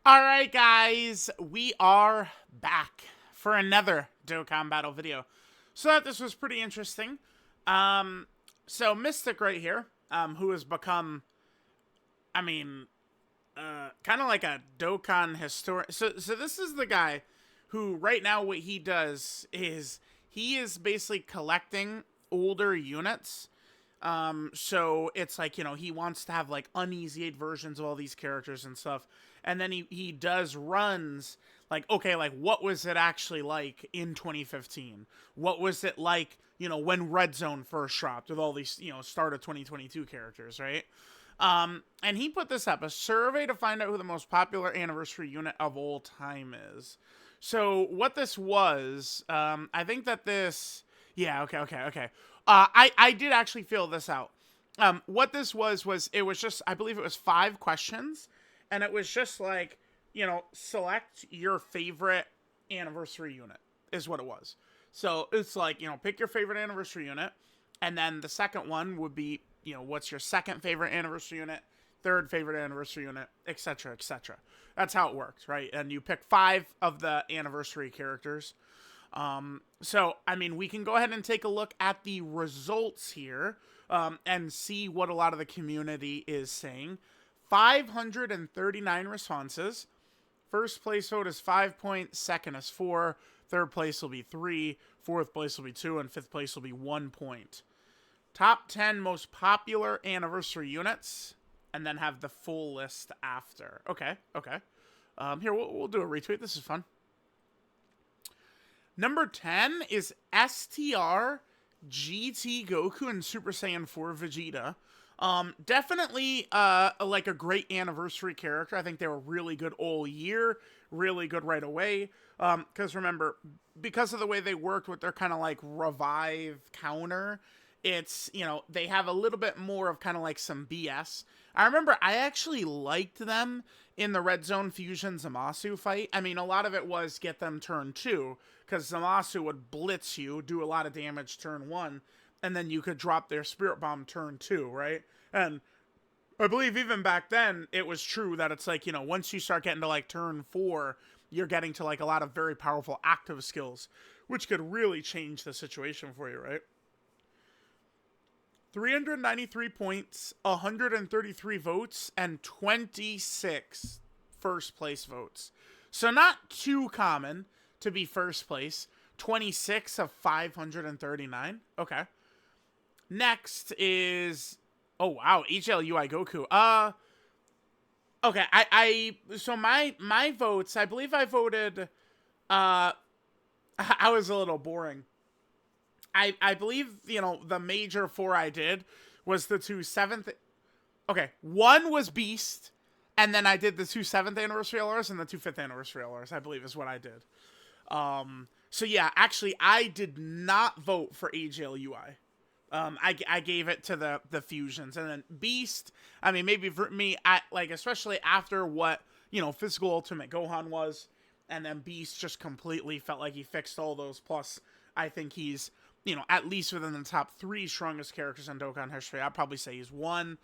All right, guys, we are back for another Dokkan Battle video. So I thought this was pretty interesting. Um, so Mystic right here, who has become, I mean, kind of like a Dokkan historian. So this is the guy who right now what he does is he is basically collecting older units. So it's like, he wants to have like uneasy versions of all these characters and stuff. And then he does runs like, okay, like what was it actually like in 2015? What was it like, when Red Zone first dropped with all these, start of 2022 characters, right? And he put this up, a survey to find out who the most popular anniversary unit of all time is. So what this was, I think that this, yeah, okay. I did actually fill this out. What this was it was just, I believe it was 5 questions, and it was just like, select your favorite anniversary unit is what it was. So it's like, pick your favorite anniversary unit, and then the second one would be, what's your second favorite anniversary unit, third favorite anniversary unit, etc., etc. That's how it works, right? And you pick 5 of the anniversary characters. So, I mean, we can go ahead and take a look at the results here and see what a lot of the community is saying. 539 responses. First place vote is 5 points, second is 4, third place will be 3, fourth place will be 2, and fifth place will be 1 point. Top 10 most popular anniversary units, and then have the full list after. Okay. Here, we'll do a retweet. This is fun. Number 10 is STR, GT Goku, and Super Saiyan 4 Vegeta. Definitely like a great anniversary character. I think they were really good all year, really good right away. Because remember, because of the way they worked with their kind of like revive counter, it's, they have a little bit more of kind of like some BS. I remember I actually liked them in the Red Zone Fusion Zamasu fight. I mean, a lot of it was get them turn 2, because Zamasu would blitz you, do a lot of damage turn 1, and then you could drop their Spirit Bomb turn 2, right? And I believe even back then, it was true that it's like, once you start getting to like turn 4, you're getting to like a lot of very powerful active skills, which could really change the situation for you, right? 393 points, 133 votes, and 26 first place votes. So not too common to be first place. 26 of 539. Okay. Next is, oh wow, HLUI Goku. Okay, so my votes, I believe I voted I was a little boring. I believe, the major 4 I did was the 2 7th. Okay, 1 was Beast, and then I did the 2 7th anniversary LRs and the 2 5th anniversary LRs, I believe is what I did. So yeah, actually, I did not vote for AGLUI. I gave it to the fusions, and then Beast. I mean, maybe for me, especially after what Physical Ultimate Gohan was, and then Beast just completely felt like he fixed all those. Plus, I think he's at least within the top 3 strongest characters in Dokkan history. I'd probably say he's 1.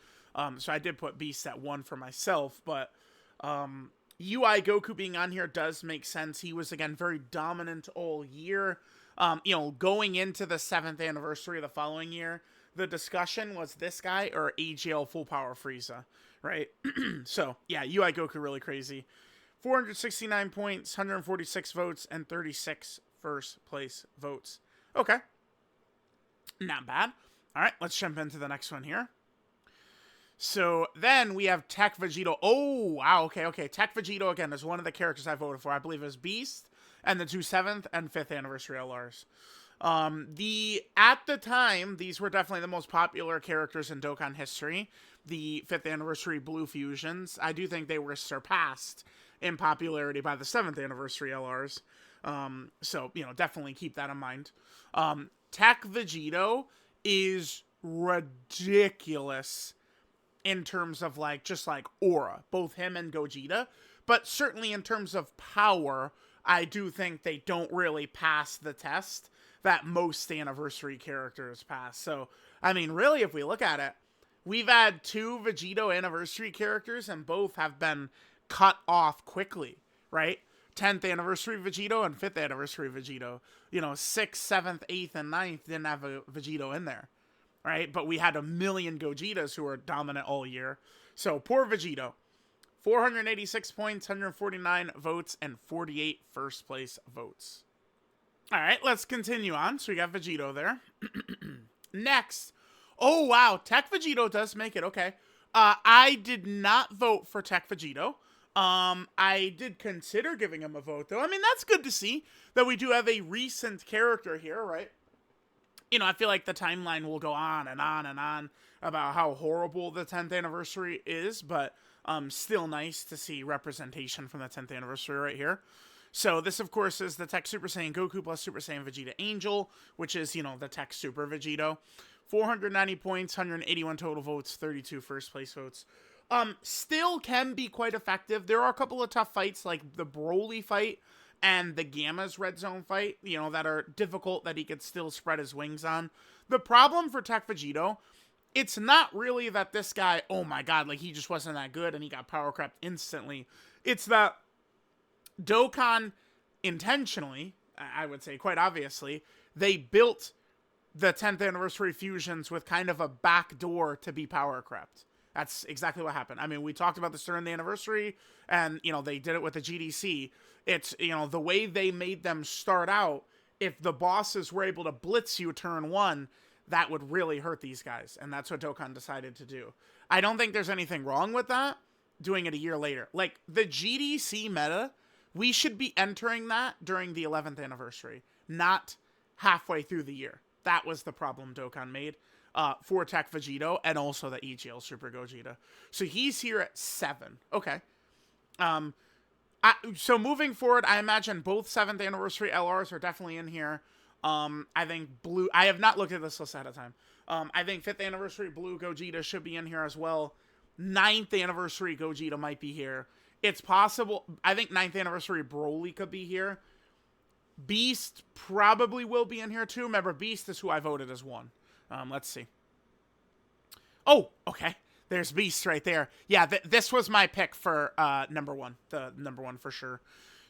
So I did put Beast at 1 for myself, but UI Goku being on here does make sense. He was, again, very dominant all year. Going into the 7th anniversary of the following year, the discussion was this guy or AGL Full Power Frieza, right? So, yeah, UI Goku really crazy. 469 points, 146 votes, and 36 first place votes. Okay. Not bad. All right, let's jump into the next one here. So then we have Tech Vegito. Oh, wow. Okay. Tech Vegito, again, is one of the characters I voted for. I believe it was Beast and the 2 7th and 5th anniversary LRs. At the time, these were definitely the most popular characters in Dokkan history. The 5th anniversary Blue Fusions. I do think they were surpassed in popularity by the 7th anniversary LRs. So, definitely keep that in mind. Tech Vegito is ridiculous in terms of just aura, both him and Gogeta, but certainly in terms of power, I do think they don't really pass the test that most anniversary characters pass. So, I mean, really, if we look at it, we've had 2 Vegito anniversary characters, and both have been cut off quickly, right? 10th anniversary Vegito and 5th anniversary Vegito. 6th, 7th, 8th, and 9th didn't have a Vegito in there, right? But we had a million Gojitas who were dominant all year. So poor Vegito. 486 points, 149 votes, and 48 first place votes. All right, let's continue on. So we got Vegito there. Next. Oh, wow. Tech Vegito does make it. Okay. I did not vote for Tech Vegito. I did consider giving him a vote, though. I mean, that's good to see that we do have a recent character here, right? I feel like the timeline will go on and on and on about how horrible the 10th anniversary is, but still nice to see representation from the 10th anniversary right here. So this, of course, is the Tech Super Saiyan Goku plus Super Saiyan Vegeta Angel, which is, the Tech Super Vegito. 490 points, 181 total votes, 32 first place votes. Still can be quite effective. There are a couple of tough fights, like the Broly fight and the Gamma's Red Zone fight, that are difficult that he could still spread his wings on. The problem for Tech Vegito, it's not really that this guy, oh my god, like he just wasn't that good and he got power crept instantly. It's that Dokkan intentionally, I would say quite obviously, they built the 10th anniversary fusions with kind of a back door to be power crept. That's exactly what happened. I mean, we talked about this during the anniversary, and, they did it with the GDC. It's, the way they made them start out, if the bosses were able to blitz you turn one, that would really hurt these guys, and that's what Dokkan decided to do. I don't think there's anything wrong with that, doing it a year later. Like, the GDC meta, we should be entering that during the 11th anniversary, not halfway through the year. That was the problem Dokkan made for Tech Vegito and also the EGL Super Gogeta. So he's here at 7. Okay. So moving forward, I imagine both 7th anniversary LRs are definitely in here. I think Blue... I have not looked at this list ahead of time. I think 5th anniversary Blue Gogeta should be in here as well. 9th anniversary Gogeta might be here. It's possible... I think 9th anniversary Broly could be here. Beast probably will be in here too. Remember, Beast is who I voted as 1. Let's see. Oh, okay. There's Beast right there. Yeah, this was my pick for number 1. The number 1 for sure.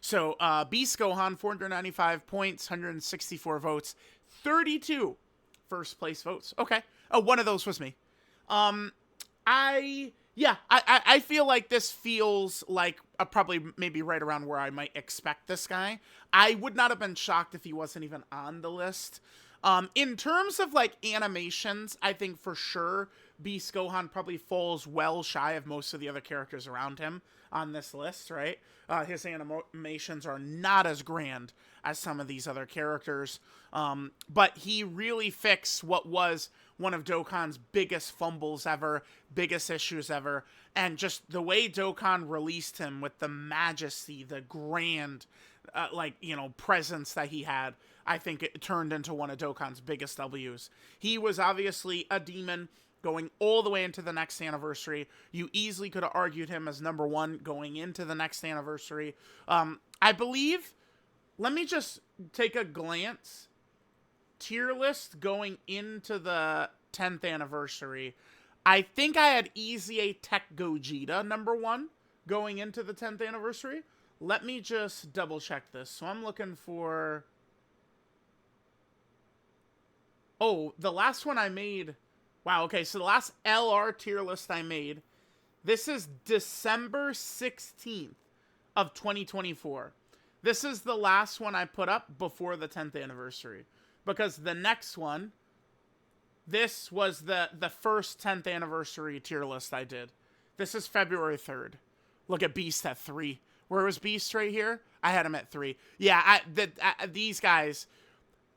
So, Beast Gohan, 495 points, 164 votes, 32 first place votes. Okay. Oh, one of those was me. I feel like this feels like probably maybe right around where I might expect this guy. I would not have been shocked if he wasn't even on the list. In terms of like animations, I think for sure Beast Gohan probably falls well shy of most of the other characters around him on this list, right? His animations are not as grand as some of these other characters, but he really fixed what was one of Dokkan's biggest fumbles ever, biggest issues ever, and just the way Dokkan released him with the majesty, the grand, presence that he had, I think it turned into one of Dokkan's biggest W's. He was obviously a demon going all the way into the next anniversary. You easily could have argued him as number 1 going into the next anniversary. I believe, let me just take a glance. Tier list going into the 10th anniversary. I think I had Easy A Tech Gogeta number 1 going into the 10th anniversary. Let me just double check this. So I'm looking for... Oh, the last one I made... Wow, okay, so the last LR tier list I made, this is December 16th of 2024. This is the last one I put up before the 10th anniversary. Because the next one, this was the first 10th anniversary tier list I did. This is February 3rd. Look at Beast at 3. Where was Beast right here? I had him at 3. Yeah, these guys...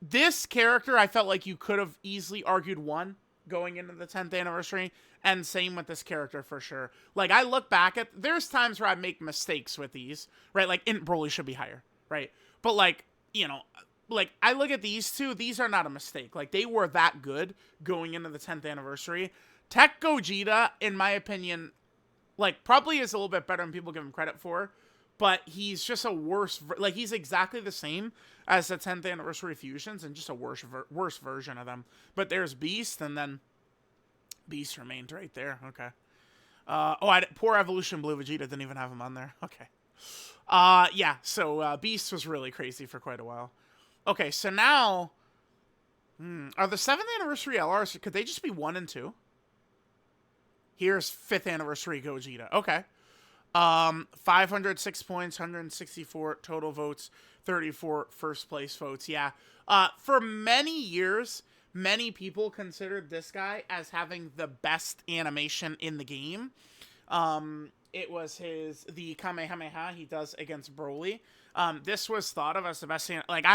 This character, I felt like you could have easily argued 1 going into the 10th anniversary, and same with this character for sure. Like, I look back at... There's times where I make mistakes with these, right? Like, Broly should be higher, right? But, like, I look at these two, these are not a mistake. Like, they were that good going into the 10th anniversary. Tech Gogeta, in my opinion, like, probably is a little bit better than people give him credit for, but he's just a worse... Like, he's exactly the same as the 10th anniversary fusions and just a worse version of them. But there's Beast, and then Beast remained right there. Okay. Poor Evolution Blue Vegeta didn't even have him on there. Okay. Yeah, so Beast was really crazy for quite a while. Okay, so now, are the 7th anniversary LRs, could they just be 1 and 2? Here's 5th anniversary Gogeta. Okay. 506 points, 164 total votes, 34 first place votes. Yeah. For many years, many people considered this guy as having the best animation in the game. It was the Kamehameha he does against Broly. This was thought of as the best, like,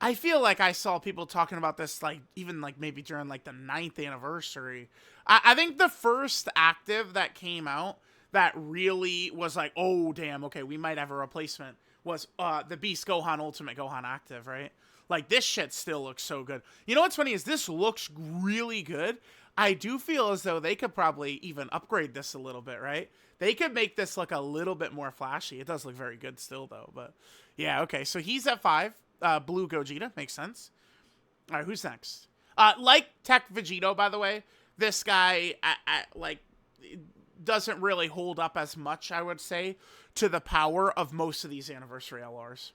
I feel like I saw people talking about this, like, even, like, maybe during, like, the 9th anniversary. I think the first active that came out that really was like, oh, damn, okay, we might have a replacement, was the Beast Gohan Ultimate Gohan active, right? Like, this shit still looks so good. You know what's funny is this looks really good. I do feel as though they could probably even upgrade this a little bit, right? They could make this look a little bit more flashy. It does look very good still, though. But, yeah, okay, so he's at 5. Blue Gogeta, makes sense. All right, who's next? Like Tech Vegito, by the way, this guy, like, doesn't really hold up as much, I would say, to the power of most of these anniversary LRs.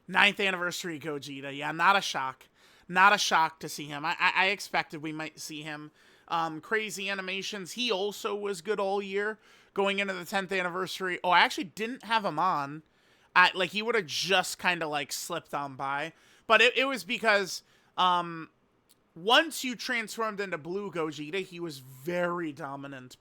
9th anniversary Gogeta. Yeah, not a shock. Not a shock to see him. I expected we might see him. Crazy animations. He also was good all year going into the 10th anniversary. Oh, I actually didn't have him on. Like, he would have just kind of, like, slipped on by. But it was because once you transformed into Blue Gogeta, he was very dominant.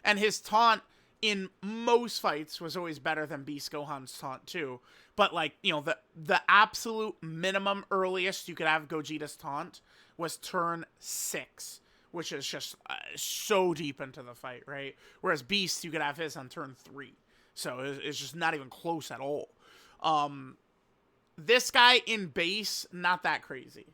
And his taunt in most fights was always better than Beast Gohan's taunt, too. But, like, you know, the absolute minimum earliest you could have Gogeta's taunt was turn 6, which is just so deep into the fight, right? Whereas Beast, you could have his on turn 3. So it's just not even close at all. This guy in base, not that crazy.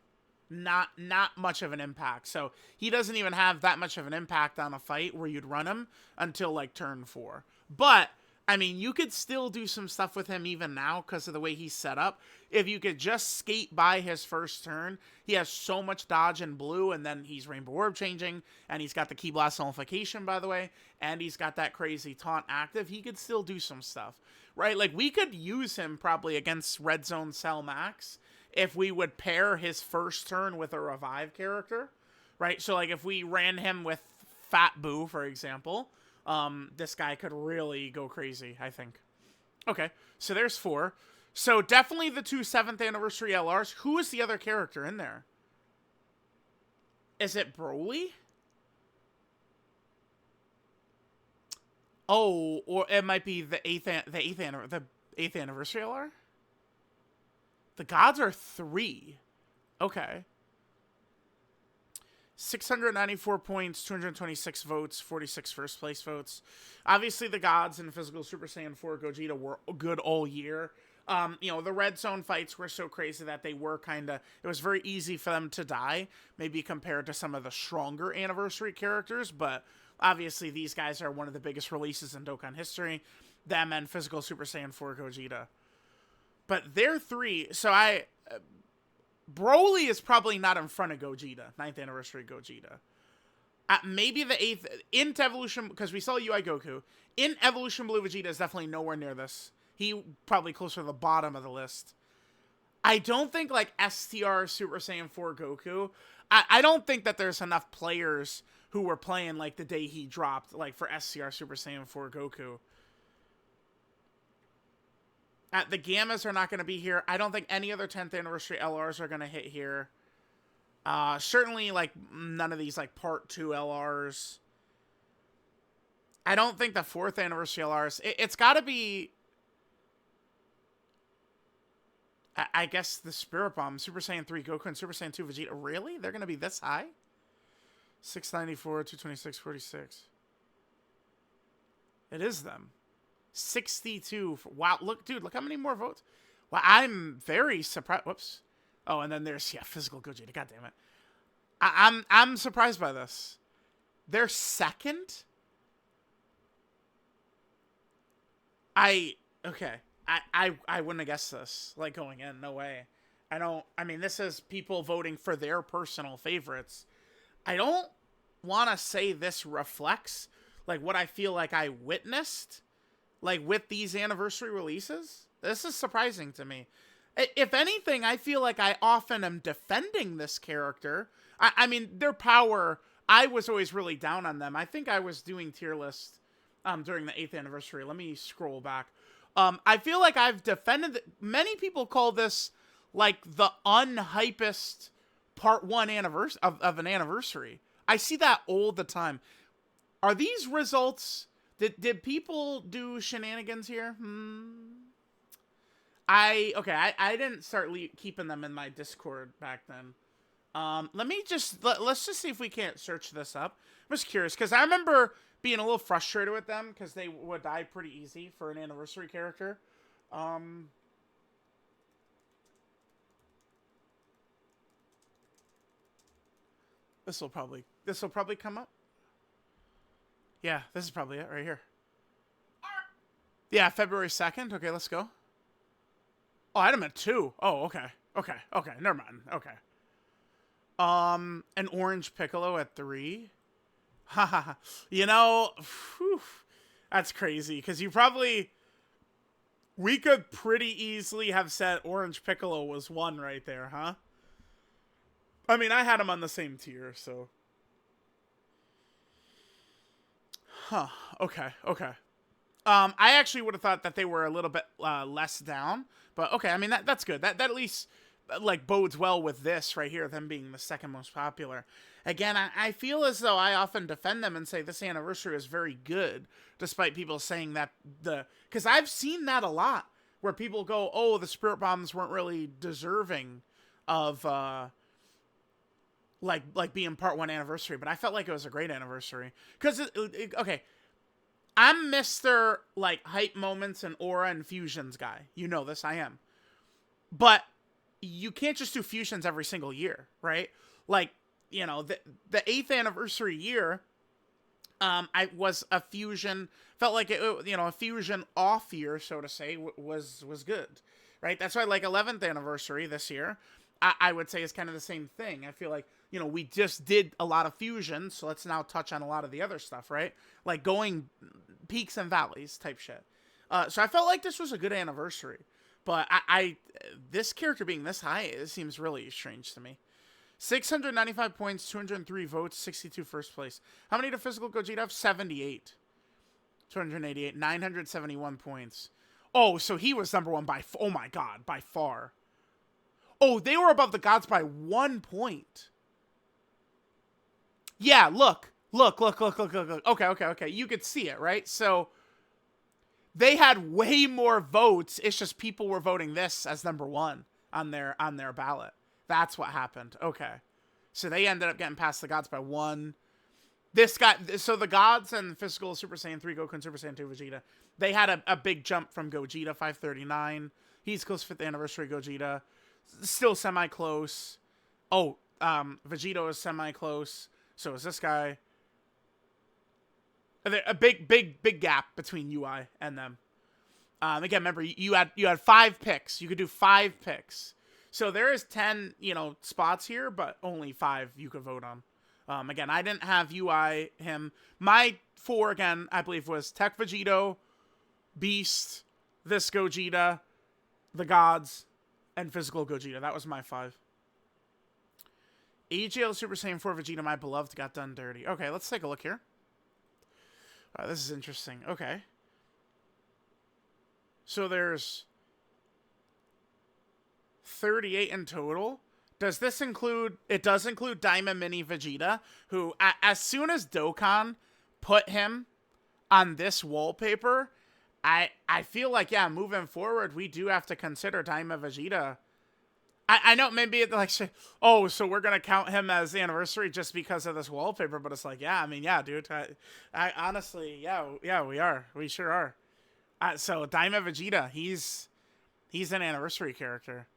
Not much of an impact. So he doesn't even have that much of an impact on a fight where you'd run him until, like, turn 4. But, I mean, you could still do some stuff with him even now because of the way he's set up. If you could just skate by his first turn, he has so much dodge in blue, and then he's Rainbow Orb changing, and he's got the Ki Blast nullification, by the way, and he's got that crazy taunt active. He could still do some stuff, right? Like, we could use him probably against Red Zone Cell Max if we would pair his first turn with a revive character, right? So, like, if we ran him with Fat Boo, for example, this guy could really go crazy, I think. Okay, so there's 4. So definitely the 2 7th anniversary LRs. Who is the other character in there? Is it Broly? Oh, or it might be the 8th anniversary LR? The gods are 3. Okay. 694 points, 226 votes, 46 first place votes. Obviously, the gods in Physical Super Saiyan 4 Gogeta were good all year. You know, the red zone fights were so crazy that they were it was very easy for them to die, maybe compared to some of the stronger anniversary characters, but obviously these guys are one of the biggest releases in Dokkan history, them and Physical Super Saiyan 4 Gogeta. But they're 3, so Broly is probably not in front of Gogeta, 9th anniversary Gogeta. Maybe the 8th, into Evolution, because we saw UI Goku, in Evolution Blue Vegeta is definitely nowhere near this. He probably closer to the bottom of the list. I don't think, like, STR Super Saiyan 4 Goku, I don't think that there's enough players who were playing, like, the day he dropped, like, for STR Super Saiyan 4 Goku. The Gammas are not going to be here. I don't think any other 10th anniversary LRs are going to hit here. Certainly, like, none of these, like, Part 2 LRs. I don't think the 4th anniversary LRs. It's got to be... I guess the Spirit Bomb, Super Saiyan 3 Goku, and Super Saiyan 2 Vegeta. Really? They're going to be this high? 694, 226, 46. It is them. 62. Wow, look, dude, look how many more votes. Wow, I'm very surprised. Whoops. Oh, and then there's, yeah, Physical Gogeta. God damn it. I'm surprised by this. They're second? Okay. I wouldn't have guessed this, like, going in. No way. I mean, this is people voting for their personal favorites. I don't want to say this reflects like what I feel like I witnessed like with these anniversary releases. This is surprising to me. If anything, I feel like I often am defending this character. I mean, their power, I was always really down on them. I think I was doing tier list during the 8th anniversary. Let me scroll back. I feel like I've defended... Many people call this like the unhypest part 1 anniversary of an anniversary. I see that all the time. Are these results... Did people do shenanigans here? I didn't start keeping them in my Discord back then. Let's just see if we can't search this up. I'm just curious, because I remember being a little frustrated with them, because they would die pretty easy for an anniversary character. This will probably come up. Yeah, this is probably it right here. Yeah, February 2nd. Okay, let's go. Oh, I had him at 2. Oh, okay. Okay. Never mind. Okay. An orange Piccolo at 3. Haha. You know, whew, that's crazy. Because we could pretty easily have said orange Piccolo was 1 right there, huh? I mean, I had him on the same tier, so. Huh. Okay. I actually would have thought that they were a little bit less down, but okay. I mean, that's good. That at least like bodes well with this right here, them being the 2nd most popular. Again, I feel as though I often defend them and say this anniversary is very good, despite people saying that because I've seen that a lot where people go, oh, the Spirit Bombs weren't really deserving of like being part 1 anniversary, but I felt like it was a great anniversary. Because, okay, I'm Mr. like hype moments and aura and fusions guy. You know this, I am. But you can't just do fusions every single year, right? Like, you know, the 8th anniversary year, I was a fusion, felt like it, you know, a fusion off year, so to say, was good, right? That's why like 11th anniversary this year, I would say is kind of the same thing. I feel like, you know, we just did a lot of fusion, so let's now touch on a lot of the other stuff, right? Like going peaks and valleys type shit. So I felt like this was a good anniversary. But this character being this high, it seems really strange to me. 695 points, 203 votes, 62 first place. How many did Physical Gogeta have? 78. 288, 971 points. Oh, so he was number 1 by... Oh my god, by far. Oh, they were above the gods by 1 point. Yeah, look. Okay. You could see it, right? So they had way more votes. It's just people were voting this as number 1 on their ballot. That's what happened. Okay. So they ended up getting past the gods by 1. So the gods and Physical Super Saiyan 3 Goku and Super Saiyan 2 Vegeta, they had a big jump from Gogeta, 539. He's close 5th anniversary Gogeta. Still semi-close. Oh, Vegito is semi-close. So is this guy. A big gap between UI and them. Again, remember, you had 5 picks. You could do 5 picks. So there is 10, you know, spots here, but only 5 you could vote on. Again, I didn't have UI him. My 4, again, I believe was Tech Vegito, Beast, this Gogeta, the Gods, and Physical Gogeta. That was my 5. AGL Super Saiyan 4 Vegeta, my beloved, got done dirty. Okay, let's take a look here. This is interesting. Okay. So there's 38 in total. Does this include... It does include Daima Mini Vegeta, who, as soon as Dokkan put him on this wallpaper, I feel like, yeah, moving forward, we do have to consider Daima Vegeta. I know maybe it's like, oh, so we're going to count him as the anniversary just because of this wallpaper, but it's like, yeah, I mean, yeah, dude. I honestly, yeah, we are. We sure are. So Daima Vegeta, he's an anniversary character.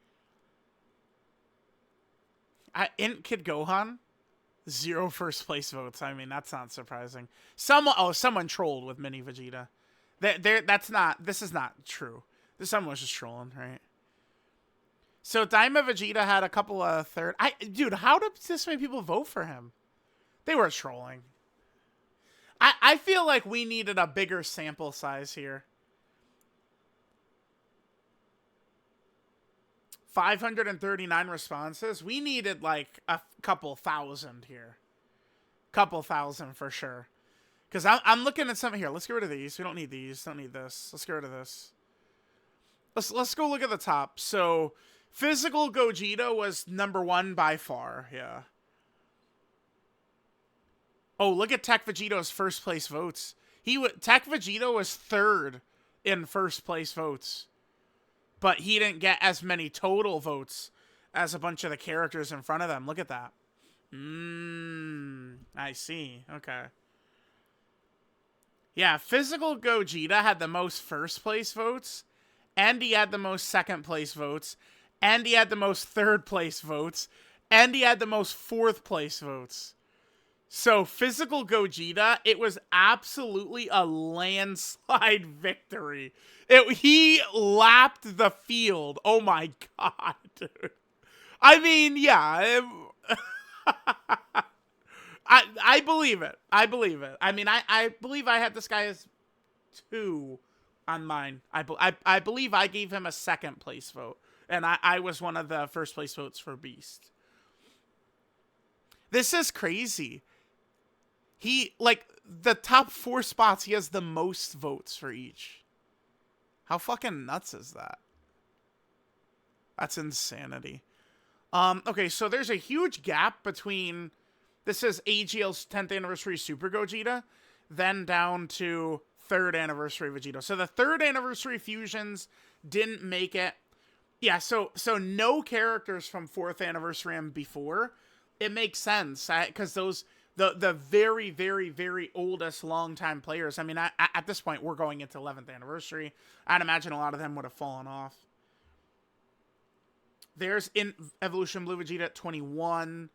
Int Kid Gohan, 0 first place votes. I mean, that's not surprising. Someone trolled with Mini Vegeta. This is not true. Someone was just trolling, right? So Daima Vegeta had a couple of third. Dude, how did this many people vote for him? They were trolling. I feel like we needed a bigger sample size here. 539 responses. We needed like a couple thousand here. Couple thousand for sure. Because I'm looking at something here. Let's get rid of these. We don't need these. Don't need this. Let's get rid of this. Let's go look at the top. So, Physical Gogeta was #1 by far. Yeah. Oh, look at Tech Vegeto's first place votes. Tech Vegeta was 3rd in first place votes. But he didn't get as many total votes as a bunch of the characters in front of them. Look at that. I see. Okay. Yeah, Physical Gogeta had the most first place votes, and he had the most second place votes, and he had the most third place votes, and he had the most fourth place votes. So, Physical Gogeta, it was absolutely a landslide victory. He lapped the field. Oh my god, dude. I mean, yeah. I believe it. I believe it. I mean, I believe I had this guy as 2 on mine. I believe I gave him a second place vote. And I was one of the first place votes for Beast. This is crazy. Like, the top 4 spots, he has the most votes for each. How fucking nuts is that? That's insanity. Okay, so there's a huge gap between... This is AGL's 10th anniversary Super Gogeta, then down to 3rd anniversary Vegeta. So the 3rd anniversary fusions didn't make it. Yeah, so no characters from 4th anniversary and before. It makes sense, because those... The very, very, very oldest longtime players. I mean, at this point, we're going into 11th anniversary. I'd imagine a lot of them would have fallen off. There's Evolution Blue Vegeta at 21.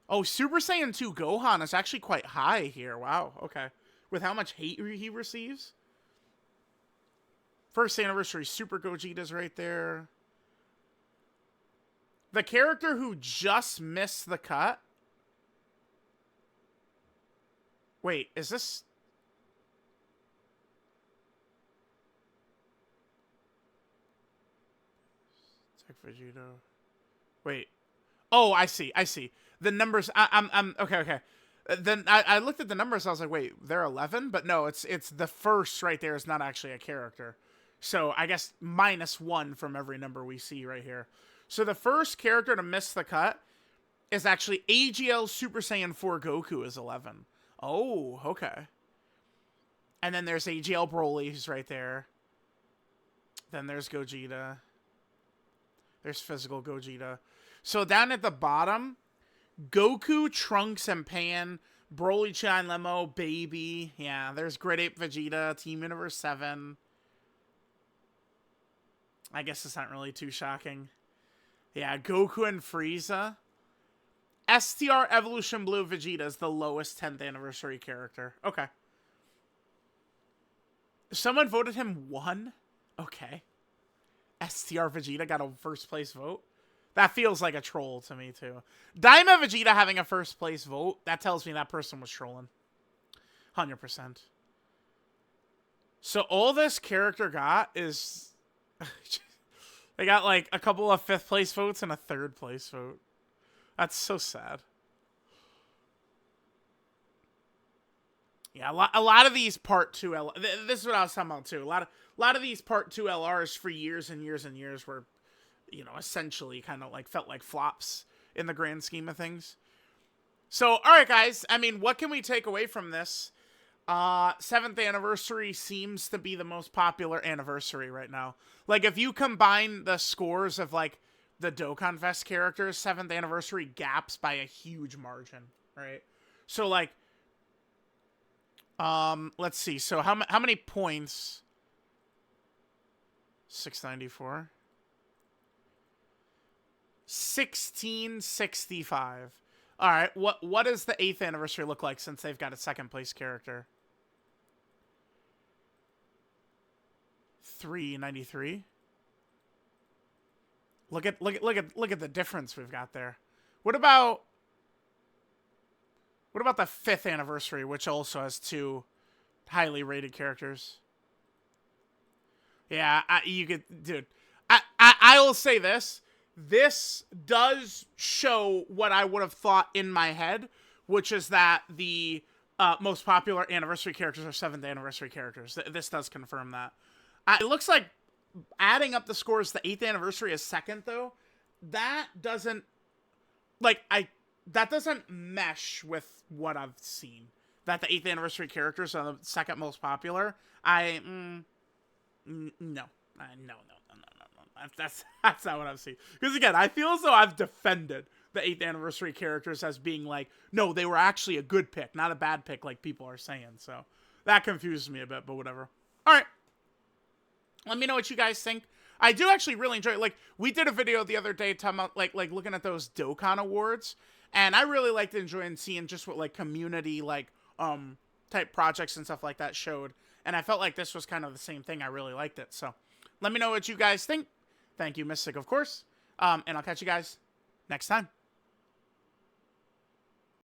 Oh, Super Saiyan 2 Gohan is actually quite high here. Wow, okay. With how much hate he receives. 1st anniversary Super Gogeta's right there. The character who just missed the cut. Wait, is this... Tech Vegeta. Wait. Oh, I see. The numbers... I'm okay. Then I looked at the numbers, I was like, wait, they're 11? But no, it's the first right there is not actually a character. So I guess -1 from every number we see right here. So the first character to miss the cut is actually AGL Super Saiyan 4 Goku is 11. Oh, okay. And then there's AGL Broly, who's right there. Then there's Gogeta. There's Physical Gogeta. So down at the bottom, Goku, Trunks, and Pan, Broly, Chan, Lemo, Baby. Yeah, there's Grid Ape Vegeta, Team Universe 7. I guess it's not really too shocking. Yeah, Goku and Frieza. STR Evolution Blue Vegeta is the lowest 10th anniversary character. Okay. Someone voted him 1? Okay. STR Vegeta got a first place vote? That feels like a troll to me, too. Daima Vegeta having a first place vote, that tells me that person was trolling. 100%. So all this character got is... they got like a couple of 5th place votes and a 3rd place vote. That's so sad. Yeah, a lot of these Part 2 LR... This is what I was talking about, too. A lot of these Part 2 LRs for years and years and years were, you know, essentially kind of like felt like flops in the grand scheme of things. So, all right, guys. I mean, what can we take away from this? 7th anniversary seems to be the most popular anniversary right now. Like, if you combine the scores of, like, the Dokkan Fest characters, 7th anniversary gaps by a huge margin, right? So, like, let's see. So, how many points? 694. 1665. All right, what does the 8th anniversary look like since they've got a 2nd place character? 393. Look at the difference we've got there. What about What about the 5th anniversary, which also has 2 highly rated characters? Yeah, you could, dude. I will say this. This does show what I would have thought in my head, which is that the most popular anniversary characters are 7th anniversary characters. This does confirm that. It looks like adding up the scores, the 8th anniversary is 2nd, though. That doesn't, like, that doesn't mesh with what I've seen. That the 8th anniversary characters are the 2nd most popular. No. That's not what I've seen. Because again, I feel as though I've defended the 8th anniversary characters as being like, no, they were actually a good pick, not a bad pick like people are saying. So that confuses me a bit, but whatever. All right. Let me know what you guys think. I do actually really enjoy it. Like, we did a video the other day talking about, like looking at those Dokkan awards. And I really liked enjoying seeing just what, like, community, like, type projects and stuff like that showed. And I felt like this was kind of the same thing. I really liked it. So let me know what you guys think. Thank you, Mystic, of course. And I'll catch you guys next time.